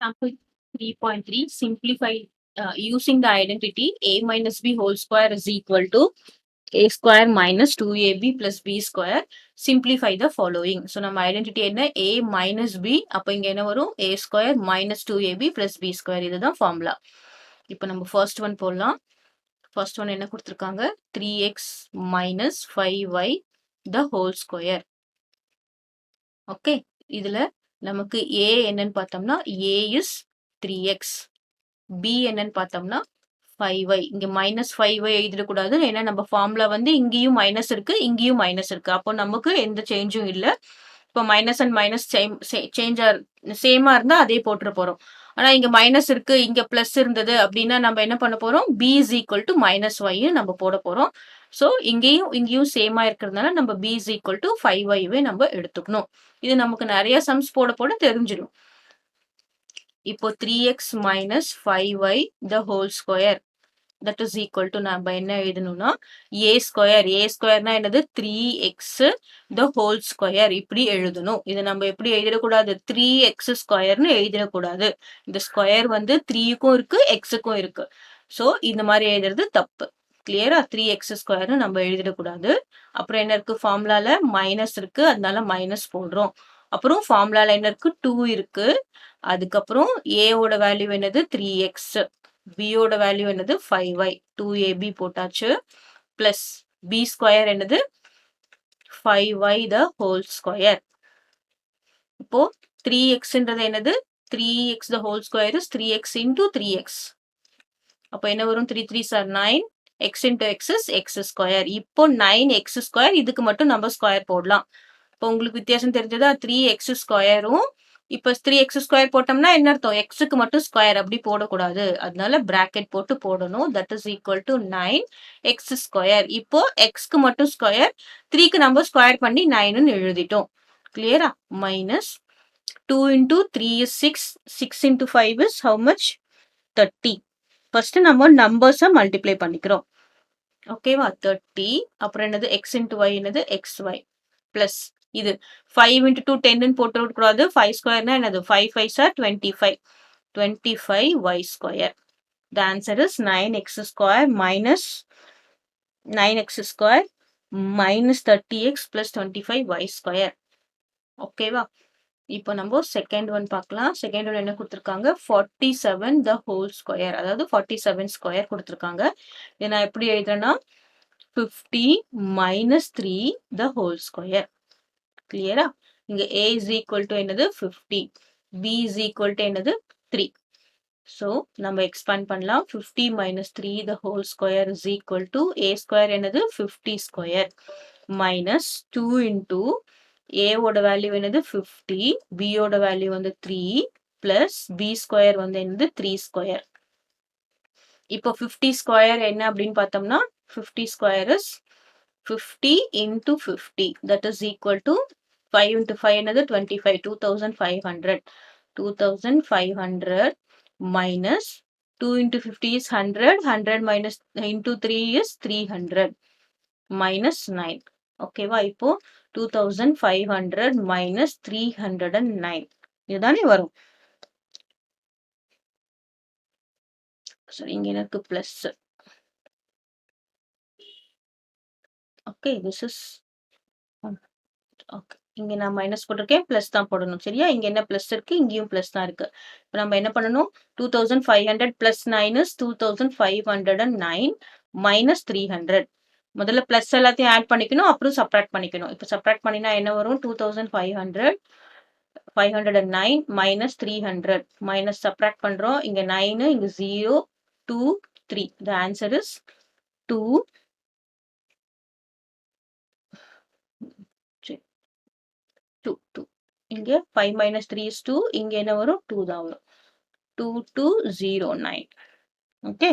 Example 3.3 simplify using the identity a minus b whole square is equal to a square minus 2ab plus b square. Simplify the following. So நம்ம identity என்ன a minus b அப்ப இங்க என்ன வரும் a square minus 2ab plus b square. இதுதான் formula. இப்போ நம்ம first one போடலாம். ஃபர்ஸ்ட் ஒன் என்ன கொடுத்துருக்காங்க 3x minus 5y the whole square. Okay, இதுல நமக்கு a என்னன்னு பார்த்தோம்னா a is 3x, b என்னன்னு பார்த்தோம்னா 5y. இங்க minus 5y எழுதிடக்கூடாது, ஏன்னா நம்ம ஃபார்முலா வந்து இங்கேயும் மைனஸ் இருக்கு இங்கேயும் மைனஸ் இருக்கு, அப்போ நமக்கு எந்த சேஞ்சும் இல்லை. இப்போ மைனஸ் அண்ட் மைனஸ் சேஞ்சா சேமா இருந்தா அதே போட்டுற போறோம். ஆனா இங்க மைனஸ் இருக்கு இங்க பிளஸ் இருந்தது அப்படின்னா நம்ம என்ன பண்ண போறோம் b is equal to minus y நம்ம போட போறோம். ஸோ இங்கேயும் சேமா இருக்கிறதுனால நம்ம b is equal to 5y நம்ம எடுத்துக்கணும். இது நமக்கு நிறைய சம்ஸ் போட போட தெரிஞ்சிடும். இப்போ 3x minus 5y the whole square that is equal to நம்ம என்ன எழுதணும்னா a ஸ்கொயர்னா என்னது 3x the whole square இப்படி எழுதணும். இது நம்ம எப்படி எழுதிடக்கூடாது 3x ஸ்கொயர்னு எழுதிடக்கூடாது. இந்த ஸ்கொயர் வந்து 3க்கும் இருக்கு xக்கும் இருக்கு. ஸோ இந்த மாதிரி எழுதுறது தப்பு. கிளியரா 3x ஸ்கொயர்னு நம்ம எழுதிடக்கூடாது. அப்புறம் என்ன இருக்கு ஃபார்முலால மைனஸ் இருக்கு, அதனால மைனஸ் போடுறோம். அப்புறம் ஃபார்முலால என்ன இருக்கு 2 இருக்கு. அதுக்கப்புறம் a ஓட வேல்யூ என்னது 3x, b ஓட வேல்யூ என்னது 5y, 2ab போட்டாச்சு. பிளஸ் b ஸ்கொயர் என்னது 5y the whole square. இப்போ 3xன்றது என்னது 3x the whole square is 3x into 3x. அப்போ என்ன வரும் 3 3s are 9, x into x is x square. இப்போ 9x square இதுக்கு மட்டும் நம்ம ஸ்கொயர் போடலாம். இப்போ உங்களுக்கு வித்தியாசம் தெரிஞ்சதா 3x ஸ்கொயரும் இப்போ 3x ஸ்கொயர் போட்டோம்னா என்ன அர்த்தம் எக்ஸுக்கு மட்டும் ஸ்கொயர் அப்படி போடக்கூடாது, அதனால பிராக்கெட் போட்டு போடணும். That is equal to 9x square. இப்போ எக்ஸ்க்கு மட்டும் ஸ்கொயர், 3க்கு நம்ம ஸ்கொயர் பண்ணி 9ன்னு எழுதிட்டோம். கிளியரா? Minus 2 into 3 is 6, 6 into 5 is how much 30. First நம்ம நம்பர்ஸை மல்டிப்ளை பண்ணிக்கிறோம். ஓகேவா 30. அப்புறம் என்னது எக்ஸ் இன்டு ஒய் என்னது xy பிளஸ் இது 5 into 2 10 போட்டு விடக்கூடாது. 5 ஸ்கொயர்னா என்னது 5 5s are 25, 25y square. The answer is 9x square minus 9x square minus 30x plus 25y square. ஓகேவா? இப்போ நம்ம செகண்ட் ஒன் பார்க்கலாம். செகண்ட் ஒன் என்ன கொடுத்துருக்காங்க 47 the whole square, அதாவது 47 ஸ்கொயர் கொடுத்துருக்காங்க. இதை நான் எப்படி எழுதுறேன்னா 50 minus 3 the whole square. கிளியரா? இங்க a is equal to என்னது 50, b is equal to என்னது 3. So நம்ம எக்ஸ்பேண்ட் பண்ணலாம். 50 minus 3 the whole square is equal to a square என்னது 50 square minus 2 into a ஓட வேல்யூ என்னது 50, b ஓட வேல்யூ வந்து 3 plus b ஸ்கொயர் வந்து என்னது 3 ஸ்கொயர். இப்போ 50 ஸ்கொயர் என்ன அப்படின்னு பார்த்தோம்னா 50 square is 50 into 50 that is equal to 5 into 5 another 25, 2500. 2500 minus 2 into 50 is 100, 100 minus into 3 is 300 minus 9. ஓகேவா? இப்போ 2500 minus 309 இதுதானே வரும். சரி, இங்க எனக்கு plus. Okay, this is okay. இங்க நான் மைனஸ் போட்டிருக்கேன், பிளஸ் தான் போடணும். சரியா? இங்க என்ன பிளஸ் இருக்கு, இங்கேயும் பிளஸ் தான் இருக்கு. இப்போ நம்ம என்ன பண்ணணும் 2500 பிளஸ் 9 is 2509 மைனஸ் 300. முதல்ல பிளஸ் எல்லாத்தையும் ஆட் பண்ணிக்கணும், அப்புறம் சப்ராக்ட் பண்ணிக்கணும். இப்போ சப்ராக்ட் பண்ணினா என்ன வரும் 2500 509 மைனஸ் 300 மைனஸ் சப்ராக்ட் பண்றோம். இங்க 9 இங்க 0 2 3. The answer is 2 2 2. இங்க 5 minus 3 is 2. இங்க என்ன வரும் 2 தான் வரும். 2209. ஓகே.